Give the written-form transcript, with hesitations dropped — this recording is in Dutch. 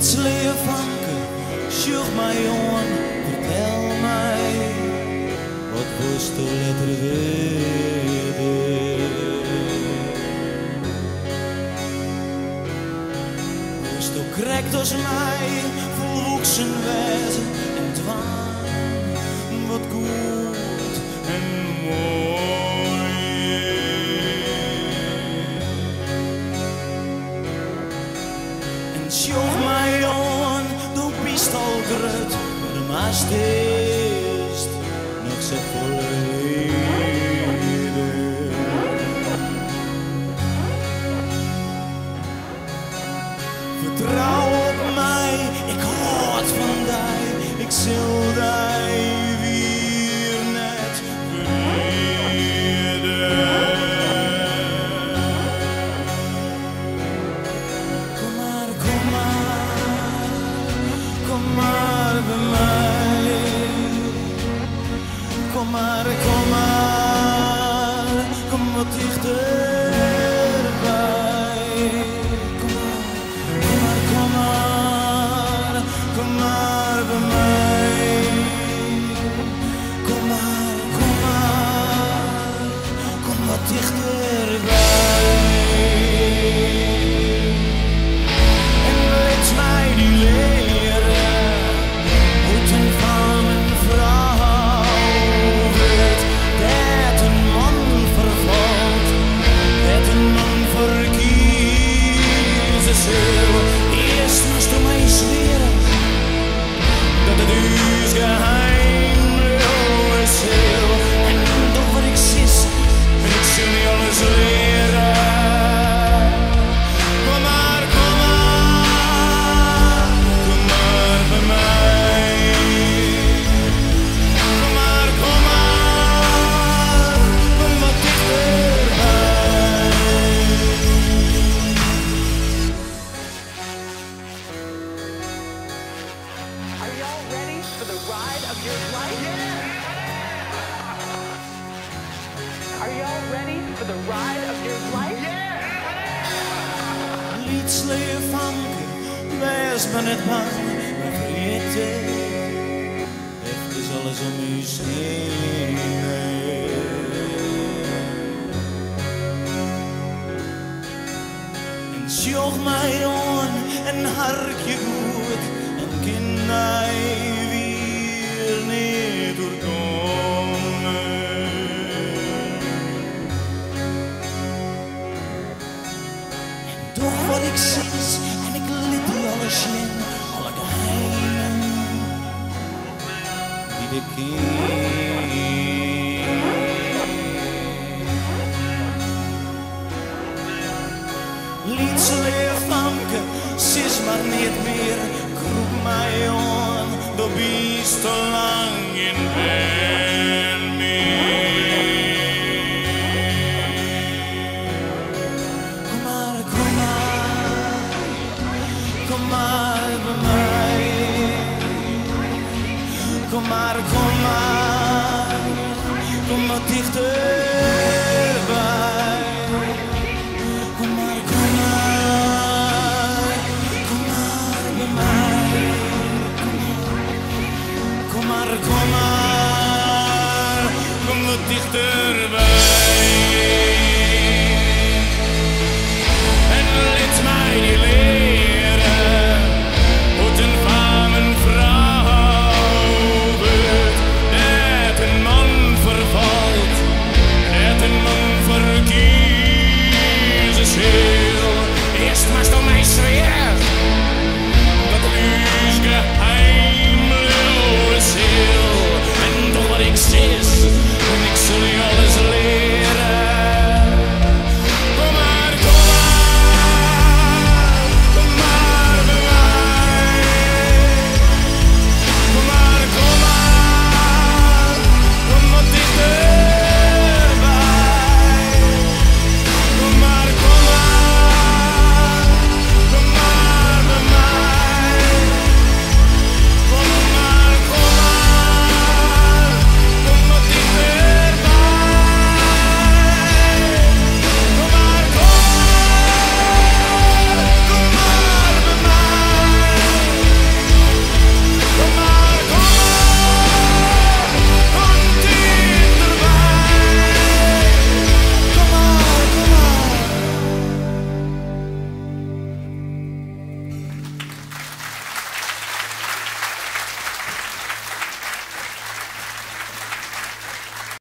lietsleer vanke, sjoeg mij jongen, vertel mij, wat was de letter weder? Was de krekt als mij, volwoeksen wezen en dwaan, wat goed en mooi. En sjoeg mij jongen, du bist al grut, maar maast is nog zo volledig. Vertrouw op mij, ik houd van die, ik zal die weer net verleden. Kom maar, kom maar, kom maar bij mij. Kom maar, kom maar, kom wat dichterbij. Kom maar, kom maar, kom maar bij mij. Kom maar, kom wat dichterbij. En laat mij die leren, hoe ten van een vrouw wordt, dat een man vervalt, dat een man verkiezen zal. Eerst moest u mij zweren, dat het uw geheim is heel. En toch wat ik zie, en ik zal je alles leren. Kom maar, kom maar, kom maar bij mij. Kom maar, kom wat dichterbij. Are y'all ready for the ride of your life? Are y'all ready for the ride of your life? Lietsleer vanke, wees maar net bang, maar vergeet het, het is alles om u heen. En sjoeg mij on en harkje goed, en kan mij weer niet doorkomen. Toch wat ik zie, en ik liet die alles zien, alle geheimen die ik ken. Lietsleer vanke, sis maar niet meer, kroep mij on, du bist te lang in bed meer. Kom maar, kom maar, kom maar bij mij. Kom maar, kom maar, kom wat dichterbij. Kom maar, kom maar, kom maar bij mij. Kom maar, kom maar, kom wat dichterbij.